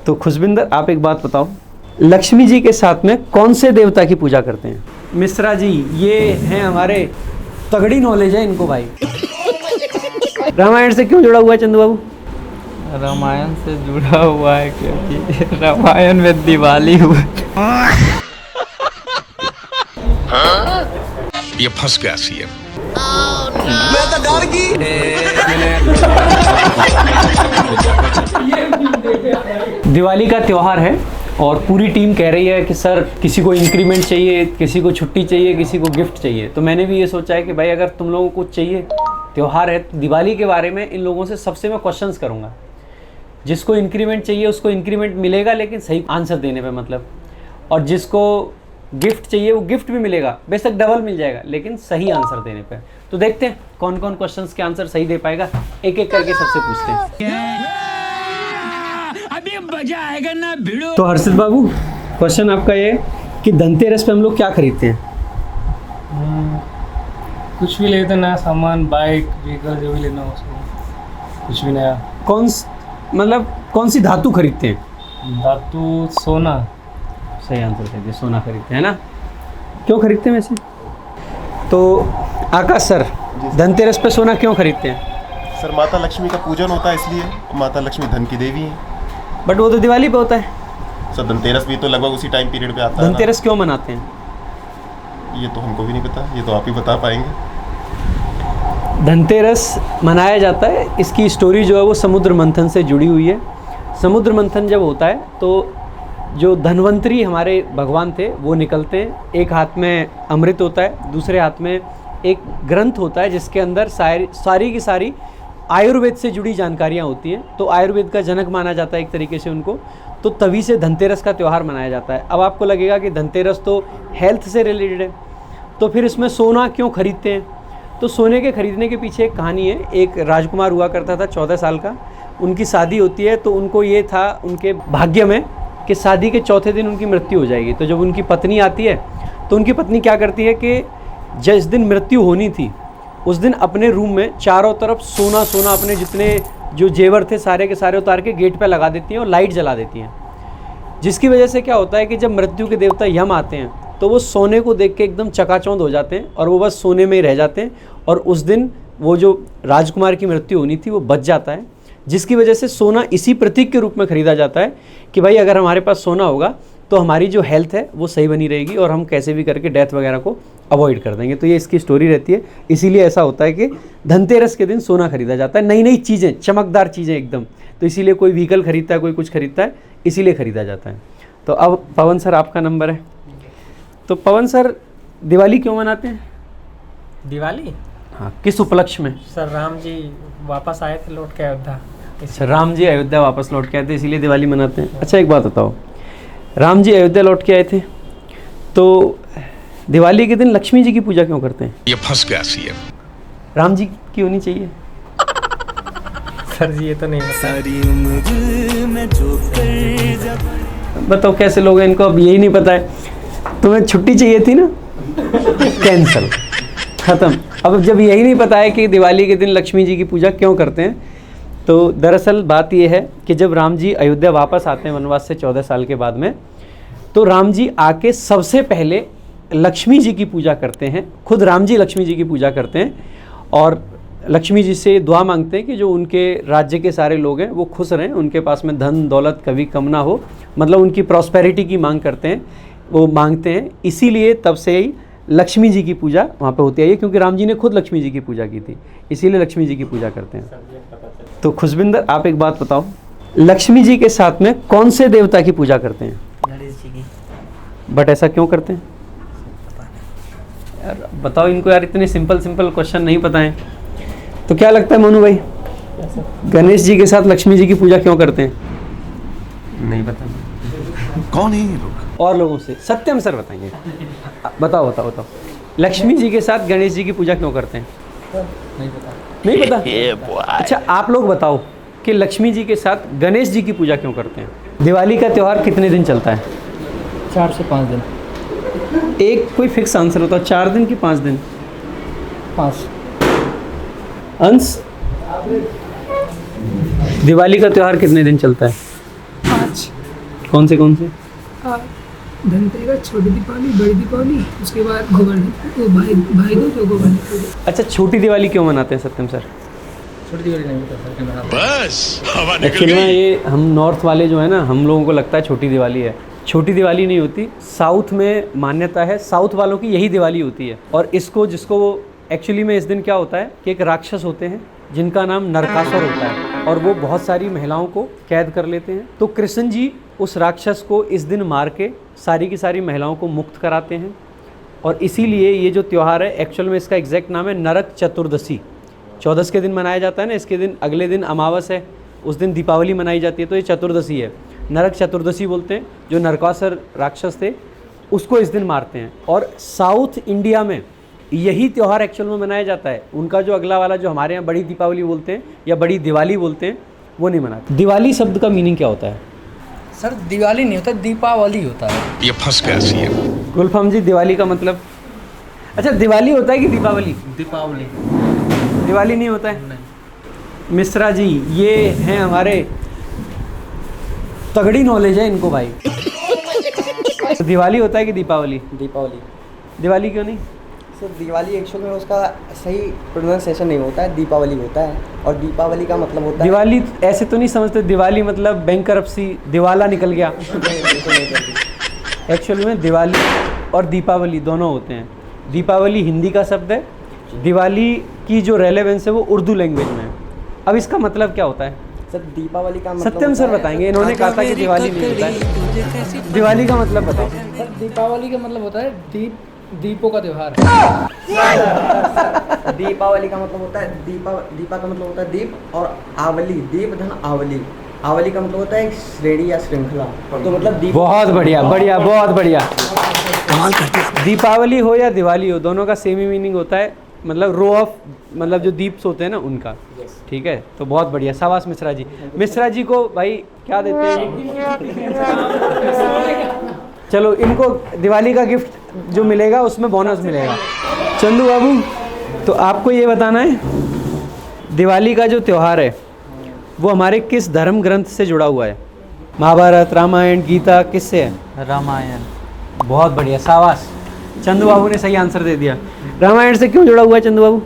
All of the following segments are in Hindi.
तो खुशबिंदर, आप एक बात बताओ, लक्ष्मी जी के साथ में कौन से देवता की पूजा करते हैं? मिश्रा जी, ये हैं हमारे, तगड़ी नॉलेज है इनको भाई। रामायण से क्यों जुड़ा हुआ है चंदू बाबू? रामायण से जुड़ा हुआ है क्योंकि रामायण में दिवाली हुआ। ये फंस गया सी है। मैं तो डर गई। दिवाली का त्यौहार है और पूरी टीम कह रही है कि सर किसी को इंक्रीमेंट चाहिए, किसी को छुट्टी चाहिए, किसी को गिफ्ट चाहिए। तो मैंने भी ये सोचा है कि भाई अगर तुम लोगों को चाहिए, त्यौहार है, तो दिवाली के बारे में इन लोगों से सबसे मैं क्वेश्चंस करूँगा। जिसको इंक्रीमेंट चाहिए उसको इंक्रीमेंट मिलेगा, लेकिन सही आंसर देने पे मतलब, और जिसको गिफ्ट चाहिए वो गिफ्ट भी मिलेगा, बेशक डबल मिल जाएगा, लेकिन सही आंसर देने पे। तो देखते हैं कौन कौन क्वेश्चंस के आंसर सही दे पाएगा, एक एक करके सबसे पूछते हैं। अभी मजा आएगा ना भिड़ो। तो हर्षित बाबू, क्वेश्चन आपका ये कि धनतेरस पे हम लोग क्या खरीदते हैं? कुछ भी लेते नया सामान, बाइक, व्हीकल, जो भी लेना हो उसको, कुछ भी नया। कौन सी धातु खरीदते हैं? धातु सोना। सही आंसर दे दिया, सोना खरीदते हैं ना। क्यों खरीदते हैं वैसे? तो आकाश सर, धनतेरस पे सोना क्यों खरीदते हैं? सर माता लक्ष्मी का पूजन होता है इसलिए, माता लक्ष्मी धन की देवी हैं। बट वो तो दिवाली पे होता है। सर धनतेरस भी तो लगभग उसी टाइम पीरियड पे आता है। धनतेरस क्यों मनाते हैं? ये तो हमको भी नहीं पता, ये तो आप ही बता पाएंगे। धनतेरस मनाया जाता है, इसकी स्टोरी जो है वो समुद्र मंथन से जुड़ी हुई है। समुद्र मंथन जब होता है तो जो धन्वंतरी हमारे भगवान थे वो निकलते हैं। एक हाथ में अमृत होता है, दूसरे हाथ में एक ग्रंथ होता है जिसके अंदर सारी की सारी आयुर्वेद से जुड़ी जानकारियाँ होती हैं। तो आयुर्वेद का जनक माना जाता है एक तरीके से उनको। तो तभी से धनतेरस का त्यौहार मनाया जाता है। अब आपको लगेगा कि धनतेरस तो हेल्थ से रिलेटेड है, तो फिर इसमें सोना क्यों खरीदते हैं? तो सोने के खरीदने के पीछे एक कहानी है। एक राजकुमार हुआ करता था 14 साल का, उनकी शादी होती है तो उनको ये था उनके भाग्य में कि शादी के चौथे दिन उनकी मृत्यु हो जाएगी। तो जब उनकी पत्नी आती है तो उनकी पत्नी क्या करती है कि जिस दिन मृत्यु होनी थी उस दिन अपने रूम में चारों तरफ सोना सोना अपने जितने जो जेवर थे सारे के सारे उतार के गेट पे लगा देती हैं और लाइट जला देती हैं। जिसकी वजह से क्या होता है कि जब मृत्यु के देवता यम आते हैं तो वो सोने को देख के एकदम चकाचौंध हो जाते हैं और वो बस सोने में ही रह जाते हैं। और उस दिन वो जो राजकुमार की मृत्यु होनी थी वो बच जाता है। जिसकी वजह से सोना इसी प्रतीक के रूप में ख़रीदा जाता है कि भाई अगर हमारे पास सोना होगा तो हमारी जो हेल्थ है वो सही बनी रहेगी और हम कैसे भी करके डेथ वगैरह को अवॉइड कर देंगे। तो ये इसकी स्टोरी रहती है। इसीलिए ऐसा होता है कि धनतेरस के दिन सोना खरीदा जाता है, नई नई चीज़ें, चमकदार चीज़ें एकदम। तो इसीलिए कोई व्हीकल खरीदता है, कोई कुछ खरीदता है, इसीलिए ख़रीदा जाता है। तो अब पवन सर आपका नंबर है। तो पवन सर, दिवाली क्यों मनाते हैं? दिवाली? हाँ, किस उपलक्ष्य में? सर राम जी वापस आए थे लौट के अयोध्या। अच्छा, राम जी अयोध्या वापस लौट के आए थे इसीलिए दिवाली मनाते हैं। अच्छा एक बात बताओ, राम जी अयोध्या लौट के आए थे तो दिवाली के दिन लक्ष्मी जी की पूजा क्यों करते हैं? ये फंस गया सी है। राम जी की होनी चाहिए। सर जी ये तो नहीं बताओ कैसे लोग हैं, इनको अब यही नहीं पता है। तुम्हें छुट्टी चाहिए थी ना, कैंसल, ख़त्म। अब जब यही नहीं पता है कि दिवाली के दिन लक्ष्मी जी की पूजा क्यों करते हैं, तो दरअसल बात यह है कि जब राम जी अयोध्या वापस आते हैं वनवास से 14 साल के बाद में, तो राम जी आके सबसे पहले लक्ष्मी जी की पूजा करते हैं। खुद राम जी लक्ष्मी जी की पूजा करते हैं और लक्ष्मी जी से दुआ मांगते हैं कि जो उनके राज्य के सारे लोग हैं वो खुश रहें, उनके पास में धन दौलत कभी कम ना हो, मतलब उनकी प्रॉस्पेरिटी की मांग करते हैं, वो मांगते हैं। इसीलिए तब से ही लक्ष्मी जी की पूजा वहाँ पे होती है, क्योंकि राम जी ने खुद लक्ष्मी जी की पूजा की थी, इसीलिए लक्ष्मी जी की पूजा करते हैं। तो खुशबिंदर, आप एक बात बताओ, लक्ष्मी जी के साथ में कौन से देवता की पूजा करते हैं? गणेश जी की। बट ऐसा क्यों करते हैं यार? बताओ इनको यार, इतने सिंपल सिंपल क्वेश्चन नहीं पता है। तो क्या लगता है मनु भाई, गणेश जी के साथ लक्ष्मी जी की पूजा क्यों करते हैं? नहीं पता। कौन है ये लोग? और लोगों से सत्यम सर बताएंगे। बताओ बताओ बताओ, लक्ष्मी जी के साथ गणेश जी की पूजा क्यों करते हैं? नहीं पता। नहीं पता? अच्छा आप लोग बताओ कि लक्ष्मी जी के साथ गणेश जी की पूजा क्यों करते हैं? दिवाली का त्यौहार कितने दिन चलता है? 4 से 5 दिन। एक कोई फिक्स आंसर होता है, 4 दिन कि 5 दिन? 5। अंश, दिवाली का त्यौहार कितने दिन चलता है? 5 5 कौन से? धनतेरस, छोटी दीपावली, बड़ी दीपावली, उसके बाद गोवर्धन, तो भाई दूज और गोवर्धन पूजा। अच्छा, छोटी दिवाली क्यों मनाते हैं सत्यम सर? छोटी दिवाली नहीं होता सर, कैमरा बस हवा निकल एक्चुअली में गई। ये हम नॉर्थ वाले जो है ना, हम लोगों को लगता है छोटी दिवाली है। छोटी दिवाली नहीं होती, साउथ में मान्यता है, साउथ वालों की यही दिवाली होती है। और जिसको एक्चुअली में इस दिन क्या होता है कि एक राक्षस होते हैं जिनका नाम नरकासुर होता है, और वो बहुत सारी महिलाओं को कैद कर लेते हैं। तो कृष्ण जी उस राक्षस को इस दिन मार के सारी की सारी महिलाओं को मुक्त कराते हैं। और इसीलिए ये जो त्यौहार है, एक्चुअल में इसका एग्जैक्ट नाम है नरक चतुर्दशी। 14 के दिन मनाया जाता है ना, इसके दिन अगले दिन अमावस है, उस दिन दीपावली मनाई जाती है, तो ये चतुर्दशी है, नरक चतुर्दशी बोलते हैं। जो नरकासुर राक्षस थे उसको इस दिन मारते हैं। और साउथ इंडिया में यही त्यौहार एक्चुअल में मनाया जाता है। उनका जो अगला वाला जो हमारे यहाँ बड़ी दीपावली बोलते हैं या बड़ी दिवाली बोलते हैं, वो नहीं मनाते। दिवाली शब्द का मीनिंग क्या होता है? सर दिवाली नहीं होता, दीपावली होता है। ये फंस गया सीएम। गुलफाम जी, दिवाली का मतलब? अच्छा, दिवाली होता है कि दीपावली? दीपावली। दिवाली नहीं होता है? मिश्रा जी ये हैं हमारे, तगड़ी नॉलेज है इनको भाई। दिवाली होता है कि दीपावली? दीपावली। दिवाली क्यों नहीं? सर दिवाली एक्चुअल में उसका सही प्रोनाउंसिएशन नहीं होता है, दीपावली होता है। और दीपावली का मतलब होता है, दिवाली ऐसे तो नहीं समझते, दिवाली मतलब बैंकरप्सी, दिवाला निकल गया। एक्चुअल में दिवाली और दीपावली दोनों होते हैं। दीपावली हिंदी का शब्द है, दिवाली की जो रेलेवेंस है वो उर्दू लैंग्वेज में है। अब इसका मतलब क्या होता है? सर दीपावली का मतलब सत्यम सर बताएंगे, इन्होंने कहा था कि दिवाली नहीं होता है। दिवाली का मतलब बताओ। सर दीपावली का मतलब होता है दीपों का त्यौहार है। दीपावली का मतलब होता है दीपा का मतलब होता है दीप, और आवली, दीप धन आवली, आवली का मतलब होता है श्रेणी या श्रृंखला। तो मतलब दीप। बहुत बढ़िया, बहुत बढ़िया। दीपावली हो या दिवाली हो, दोनों का सेम ही मीनिंग होता है, मतलब रो ऑफ, मतलब जो दीप्स होते हैं ना उनका। ठीक है, तो बहुत बढ़िया, शाबाश मिश्रा जी। मिश्रा जी को भाई क्या देते हैं? चलो, इनको दिवाली का गिफ्ट जो मिलेगा उसमें बोनस मिलेगा। चंदू बाबू, तो आपको ये बताना है, दिवाली का जो त्यौहार है वो हमारे किस धर्म ग्रंथ से जुड़ा हुआ है? महाभारत, रामायण, गीता, किससे है? रामायण। बहुत बढ़िया, शाबाश। चंदू बाबू ने सही आंसर दे दिया। रामायण से क्यों जुड़ा हुआ है चंदू बाबू?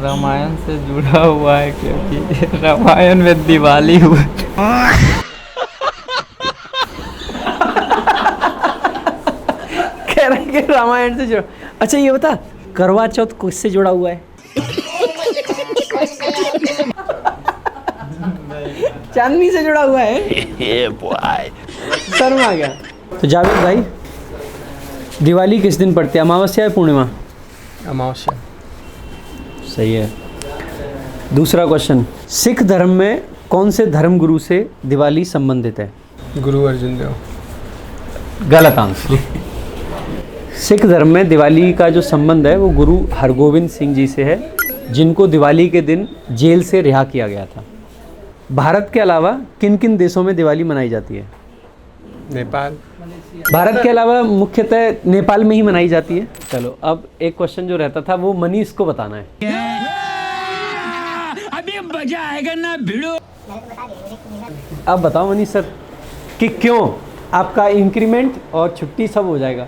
रामायण से जुड़ा हुआ है क्योंकि रामायण में दिवाली हुआ। कह रहे हैं कि रामायण से जुड़ा। अच्छा ये बता, करवा चौथ किससे जुड़ा हुआ है? चांदनी से जुड़ा हुआ है। शर्म आ गया। तो जावेद भाई, दिवाली किस दिन पड़ती है, अमावस्या या पूर्णिमा? अमावस्या। सही है। दूसरा क्वेश्चन, सिख धर्म में कौन से धर्म गुरु से दिवाली संबंधित है? गुरु अर्जुन देव। गलत आंसर। सिख धर्म में दिवाली का जो संबंध है वो गुरु हरगोविंद सिंह जी से है, जिनको दिवाली के दिन जेल से रिहा किया गया था। भारत के अलावा किन किन देशों में दिवाली मनाई जाती है? नेपाल। भारत के अलावा मुख्यतः नेपाल में ही मनाई जाती है। चलो, अब एक क्वेश्चन जो रहता था वो मनीष को बताना है। अभी मजा आएगा ना भिड़ो। अब बताओ मनीष सर कि क्यों आपका इंक्रीमेंट और छुट्टी सब हो जाएगा।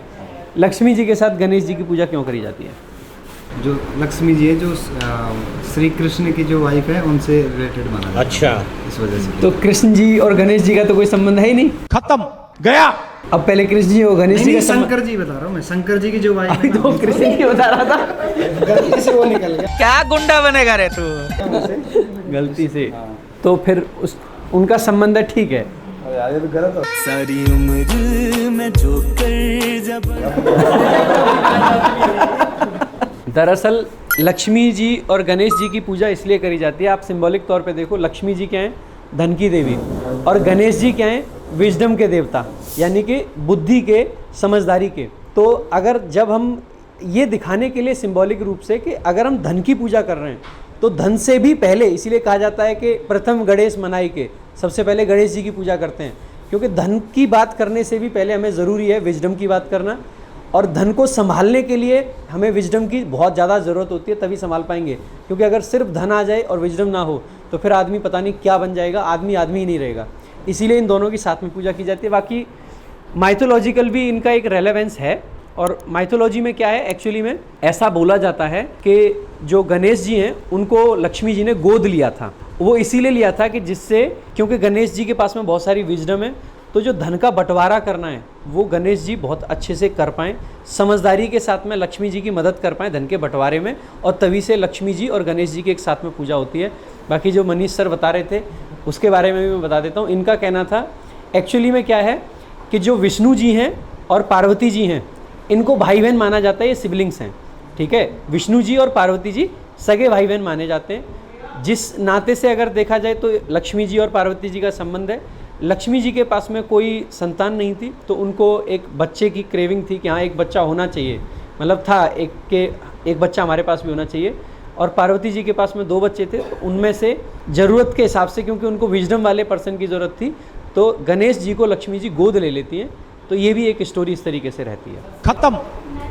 लक्ष्मी जी के साथ गणेश जी की पूजा क्यों करी जाती है? जो लक्ष्मी जी है, जो श्री कृष्ण की जो वाइफ है, उनसे रिलेटेड माना जाता है। अच्छा, इस वजह से। तो कृष्ण जी और गणेश जी का तो कोई संबंध है ही नहीं, खत्म गया। अब पहले कृष्ण जी और गणेश जी का शंकर जी बता रहा हूँ मैं, शंकर जी की जो वाइफ है। तो कृष्ण जी बता रहा था, गलती से वो निकल गया। क्या गुंडा बनेगा रे तू? गलती से। तो फिर उनका संबंध है, ठीक है। ये तो गलत हो। सारी उम्र में जो कर जब। दरअसल लक्ष्मी जी और गणेश जी की पूजा इसलिए करी जाती है, आप सिंबॉलिक तौर पे देखो, लक्ष्मी जी क्या हैं? धन की देवी। और गणेश जी क्या हैं? विजडम के देवता, यानी कि बुद्धि के, समझदारी के। तो अगर जब हम ये दिखाने के लिए सिंबॉलिक रूप से कि अगर हम धन की पूजा कर रहे हैं तो धन से भी पहले, इसीलिए कहा जाता है कि प्रथम गणेश मनाई के, सबसे पहले गणेश जी की पूजा करते हैं, क्योंकि धन की बात करने से भी पहले हमें ज़रूरी है विजडम की बात करना। और धन को संभालने के लिए हमें विजडम की बहुत ज़्यादा ज़रूरत होती है, तभी संभाल पाएंगे। क्योंकि अगर सिर्फ धन आ जाए और विजडम ना हो तो फिर आदमी पता नहीं क्या बन जाएगा, आदमी ही नहीं रहेगा। इसीलिए इन दोनों की साथ में पूजा की जाती है। बाकी माइथोलॉजिकल भी इनका एक रेलेवेंस है। और माइथोलॉजी में क्या है, एक्चुअली में ऐसा बोला जाता है कि जो गणेश जी हैं उनको लक्ष्मी जी ने गोद लिया था। वो इसीलिए लिया था कि जिससे, क्योंकि गणेश जी के पास में बहुत सारी विजडम है, तो जो धन का बंटवारा करना है वो गणेश जी बहुत अच्छे से कर पाएँ, समझदारी के साथ में लक्ष्मी जी की मदद कर पाएँ धन के बंटवारे में, और तभी से लक्ष्मी जी और गणेश जी की एक साथ में पूजा होती है। बाकी जो मनीष सर बता रहे थे उसके बारे में भी मैं बता देता हूँ। इनका कहना था एक्चुअली में क्या है कि जो विष्णु जी हैं और पार्वती जी हैं इनको भाई बहन माना जाता है, ये सिबलिंग्स हैं, ठीक है। विष्णु जी और पार्वती जी सगे भाई बहन माने जाते हैं। जिस नाते से अगर देखा जाए तो लक्ष्मी जी और पार्वती जी का संबंध है। लक्ष्मी जी के पास में कोई संतान नहीं थी, तो उनको एक बच्चे की क्रेविंग थी कि हाँ एक बच्चा होना चाहिए, मतलब था एक बच्चा हमारे पास भी होना चाहिए। और पार्वती जी के पास में 2 बच्चे थे, तो उनमें से ज़रूरत के हिसाब से, क्योंकि उनको विजडम वाले पर्सन की ज़रूरत थी, तो गणेश जी को लक्ष्मी जी गोद ले लेती हैं। तो ये भी एक स्टोरी इस तरीके से रहती है। खत्म।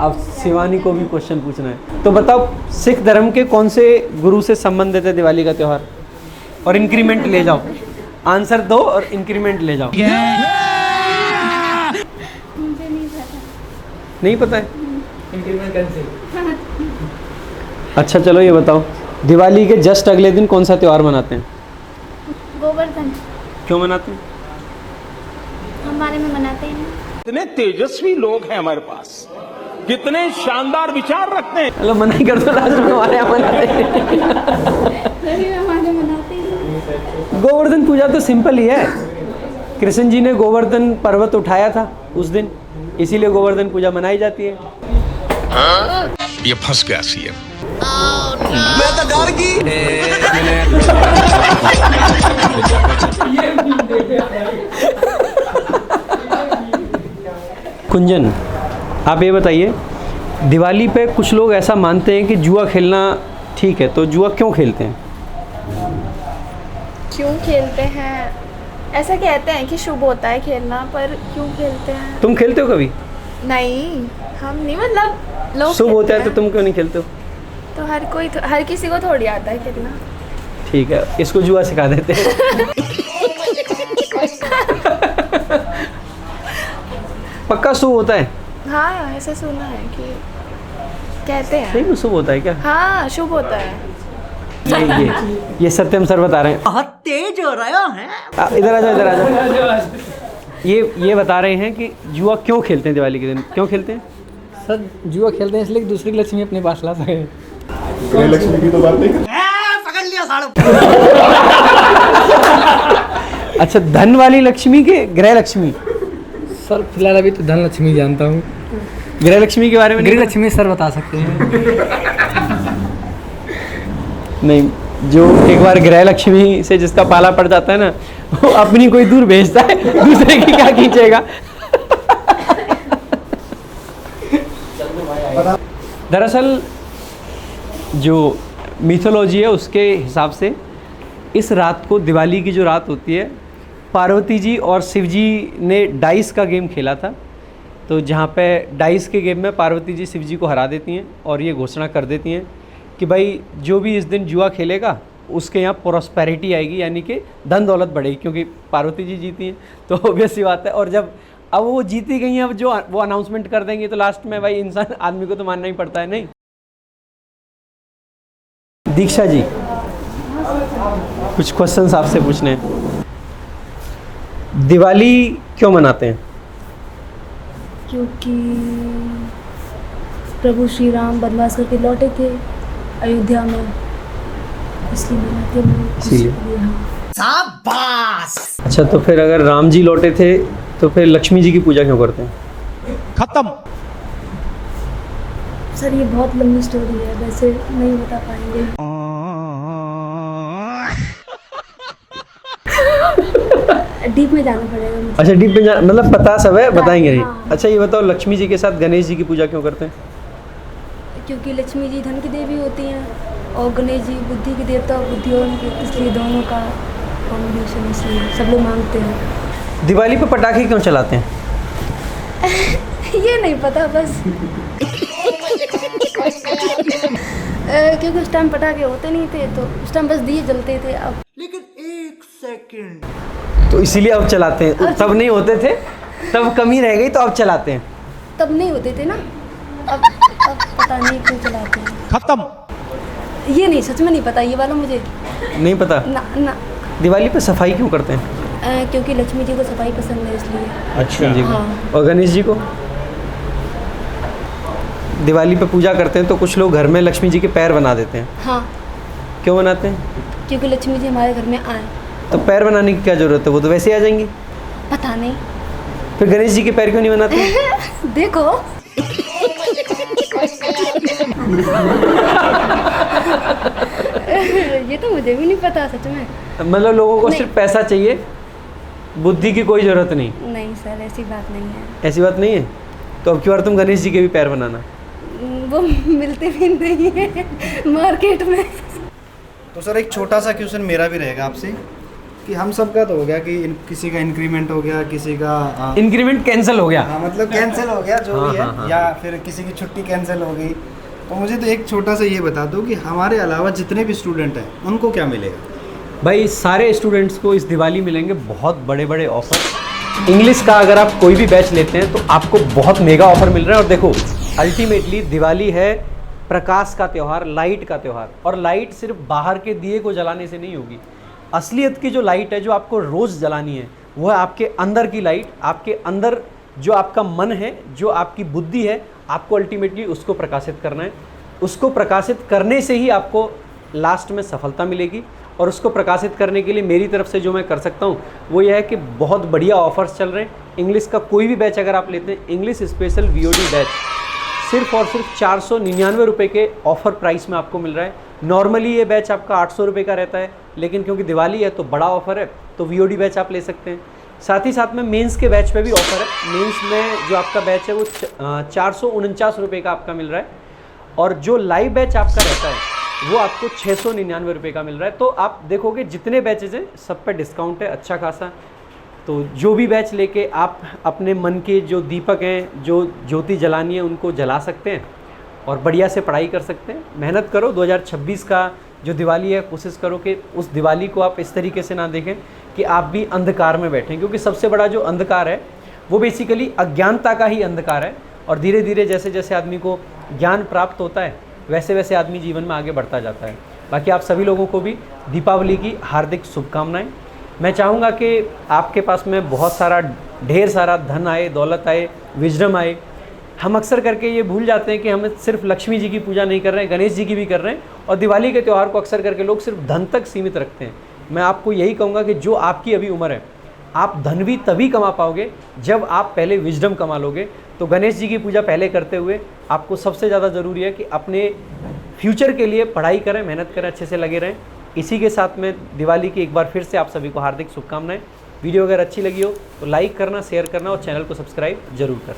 अब शिवानी को भी क्वेश्चन पूछना है, तो बताओ सिख धर्म के कौन से गुरु से संबंधित है दिवाली का त्यौहार? और इंक्रीमेंट ले जाओ, आंसर दो और इंक्रीमेंट ले जाओ। मुझे नहीं पता। नहीं पता है? Increment cancel. अच्छा चलो ये बताओ, दिवाली के जस्ट अगले दिन कौन सा त्यौहार मनाते हैं? गोवर्धन। क्यों मनाते हैं? हमारे में मनाते हैं। कितने तेजस्वी लोग हैं हमारे पास, कितने शानदार विचार रखते हैं। चलो मना ही कर दो, लास्ट में हमारे यहाँ मनाते हैं। हमारे मनाते हैं। गोवर्धन पूजा तो सिंपल ही है। कृष्ण जी ने गोवर्धन पर्वत उठाया था उस दिन, इसीलिए गोवर्धन पूजा मनाई जाती है। ये फंस गया सीएम। मैं तो डर गई। कुंजन, आप ये बताइए, दिवाली पे कुछ लोग ऐसा मानते हैं कि जुआ खेलना ठीक है, तो जुआ क्यों खेलते हैं? क्यों खेलते हैं? ऐसा कहते हैं कि शुभ होता है खेलना, पर क्यों खेलते हैं? तुम खेलते हो कभी? नहीं, हम नहीं, मतलब लोग शुभ होता है खेलते तो तुम क्यों नहीं खेलते हो? तो हर किसी को थोड़ी आता है खेलना। ठीक है, इसको जुआ सिखा देते हैं। पक्का शुभ होता है? हाँ, ऐसा सुना है कि कहते हैं। सही में शुभ होता है क्या? हाँ, शुभ होता है। ये सत्यम सर बता रहे हैं। बहुत तेज हो रहा है। इधर आ जाओ, इधर आ जाओ। ये बता रहे हैं कि जुआ क्यों खेलते हैं दिवाली के दिन, क्यों खेलते हैं? सर जुआ खेलते हैं इसलिए कि दूसरी लक्ष्मी अपने पास ला सके। लक्ष्मी की तो बात नहीं। पकड़ लिया साड़ू। अच्छा, धन वाली लक्ष्मी के गृह लक्ष्मी? सर फिलहाल अभी तो धन लक्ष्मी जानता हूँ। गृह लक्ष्मी के बारे में गृह लक्ष्मी सर बता सकते हैं। नहीं, जो एक बार गृह लक्ष्मी से जिसका पाला पड़ जाता है ना, वो अपनी कोई दूर भेजता है, दूसरे की क्या खींचेगा। दरअसल जो मिथोलॉजी है उसके हिसाब से इस रात को, दिवाली की जो रात होती है, पार्वती जी और शिव जी ने डाइस का गेम खेला था। तो जहाँ पे डाइस के गेम में पार्वती जी शिव जी को हरा देती हैं और ये घोषणा कर देती हैं कि भाई जो भी इस दिन जुआ खेलेगा उसके यहाँ प्रॉस्पेरिटी आएगी, यानी कि धन दौलत बढ़ेगी, क्योंकि पार्वती जी जीती हैं तो ऑब्वियस सी बात है। और जब अब वो जीती गई हैं, अब जो वो अनाउंसमेंट कर देंगे तो लास्ट में भाई इंसान आदमी को तो मानना ही पड़ता है। नहीं, दीक्षा जी कुछ क्वेश्चंस आपसे पूछने हैं। दिवाली क्यों मनाते हैं? क्योंकि प्रभु श्री राम वनवास करके लौटे थे अयोध्या में, इसलिए मनाते हैं। इसीलिए। शाबाश। अच्छा, तो फिर अगर राम जी लौटे थे तो फिर लक्ष्मी जी की पूजा क्यों करते हैं? खत्म। सर ये बहुत लंबी स्टोरी है, वैसे नहीं बता पाएंगे। डीप में जाना पड़ेगा मुझे। अच्छा, डीप में जाना मतलब पता सब है, बताएंगे नहीं। हाँ। अच्छा ये बताओ, लक्ष्मी जी के साथ गणेश जी की पूजा क्यों करते हैं? क्योंकि लक्ष्मी जी धन की देवी होती हैं और गणेश जी बुद्धि की देवता और बुद्धि और उनकी, इसलिए दोनों का कॉम्बिनेशन, इसलिए सब लोग मांगते हैं। दिवाली पे पटाखे क्यों चलाते हैं? ये नहीं पता बस। क्योंकि उस टाइम पटाखे होते नहीं थे, तो उस टाइम बस दिए जलते थे। अब लेकिन एक सेकंड, तो इसीलिए अब चलाते हैं, तब नहीं होते थे, तब कमी रह गई तो अब चलाते हैं। तब नहीं होते थे ना, अब पता नहीं क्यों चलाते हैं। खत्म। ये नहीं, सच में नहीं पता ये वाला मुझे। नहीं पता। ना ना। दिवाली पे सफाई क्यों करते हैं? क्योंकि लक्ष्मी जी को सफाई पसंद है इसलिए। अच्छा जी। हाँ। और गणेश जी को? दिवाली पे पूजा करते हैं तो कुछ लोग घर में लक्ष्मी जी के पैर बना देते हैं। हाँ। क्यों बनाते हैं? क्योंकि लक्ष्मी जी हमारे घर में आए। तो पैर बनाने की क्या ज़रूरत है, वो तो वैसे ही आ जाएंगी। पता नहीं। फिर गणेश जी के पैर क्यों नहीं बनाते? देखो। ये तो मुझे भी नहीं पता सच में। मतलब लोगों को सिर्फ पैसा चाहिए, बुद्धि की कोई ज़रूरत नहीं। नहीं सर, ऐसी बात नहीं है। ऐसी बात नहीं है? तो अब की बार तुम गणेश जी के भी पैर बनाना। वो मिलते भी नहीं है मार्केट में। तो सर एक छोटा सा क्वेश्चन मेरा भी रहेगा आपसे कि हम सबका तो हो गया कि किसी का इंक्रीमेंट हो गया, किसी का इंक्रीमेंट कैंसिल हो गया। हाँ, मतलब कैंसिल हो गया जो हाँ, भी है। हाँ। या फिर किसी की छुट्टी कैंसिल हो गई। तो मुझे तो एक छोटा सा ये बता दो कि हमारे अलावा जितने भी स्टूडेंट हैं उनको क्या मिलेगा? भाई सारे स्टूडेंट्स को इस दिवाली मिलेंगे बहुत बड़े बड़े ऑफर। इंग्लिश का अगर आप कोई भी बैच लेते हैं तो आपको बहुत मेगा ऑफर मिल रहा है। और देखो अल्टीमेटली दिवाली है प्रकाश का त्यौहार, लाइट का त्यौहार। और लाइट सिर्फ बाहर के दिए को जलाने से नहीं होगी। असलियत की जो लाइट है जो आपको रोज़ जलानी है वो है आपके अंदर की लाइट। आपके अंदर जो आपका मन है, जो आपकी बुद्धि है, आपको अल्टीमेटली उसको प्रकाशित करना है। उसको प्रकाशित करने से ही आपको लास्ट में सफलता मिलेगी। और उसको प्रकाशित करने के लिए मेरी तरफ से जो मैं कर सकता हूँ वो ये है कि बहुत बढ़िया ऑफर्स चल रहे हैं। इंग्लिश का कोई भी बैच अगर आप लेते हैं, इंग्लिश स्पेशल VOD बैच सिर्फ और सिर्फ 499 रुपये के ऑफ़र प्राइस में आपको मिल रहा है। नॉर्मली ये बैच आपका 800 रुपये का रहता है, लेकिन क्योंकि दिवाली है तो बड़ा ऑफ़र है, तो VOD बैच आप ले सकते हैं। साथ ही साथ में मेंस के बैच पे भी ऑफ़र है। मेंस में जो आपका बैच है वो 449 रुपये का आपका मिल रहा है। और जो लाइव बैच आपका रहता है वो आपको 699 रुपये का मिल रहा है। तो आप देखोगे जितने बैचेज हैं सब पे डिस्काउंट है अच्छा खासा। तो जो भी बैच लेके आप अपने मन के जो दीपक हैं, जो ज्योति जलानी है, उनको जला सकते हैं और बढ़िया से पढ़ाई कर सकते हैं। मेहनत करो। 2026 का जो दिवाली है कोशिश करो कि उस दिवाली को आप इस तरीके से ना देखें कि आप भी अंधकार में बैठें, क्योंकि सबसे बड़ा जो अंधकार है वो बेसिकली अज्ञानता का ही अंधकार है। और धीरे धीरे जैसे जैसे आदमी को ज्ञान प्राप्त होता है वैसे वैसे आदमी जीवन में आगे बढ़ता जाता है। बाकी आप सभी लोगों को भी दीपावली की हार्दिक शुभकामनाएं। मैं चाहूँगा कि आपके पास में बहुत सारा ढेर सारा धन आए, दौलत आए, विजडम आए। हम अक्सर करके ये भूल जाते हैं कि हम सिर्फ लक्ष्मी जी की पूजा नहीं कर रहे हैं, गणेश जी की भी कर रहे हैं। और दिवाली के त्यौहार को अक्सर करके लोग सिर्फ धन तक सीमित रखते हैं। मैं आपको यही कहूँगा कि जो आपकी अभी उम्र है, आप धन भी तभी कमा पाओगे जब आप पहले विजडम कमा लोगे। तो गणेश जी की पूजा पहले करते हुए आपको सबसे ज़्यादा ज़रूरी है कि अपने फ्यूचर के लिए पढ़ाई करें, मेहनत करें, अच्छे से लगे रहें। इसी के साथ में दिवाली की एक बार फिर से आप सभी को हार्दिक शुभकामनाएं। वीडियो अगर अच्छी लगी हो तो लाइक करना, शेयर करना और चैनल को सब्सक्राइब जरूर करना।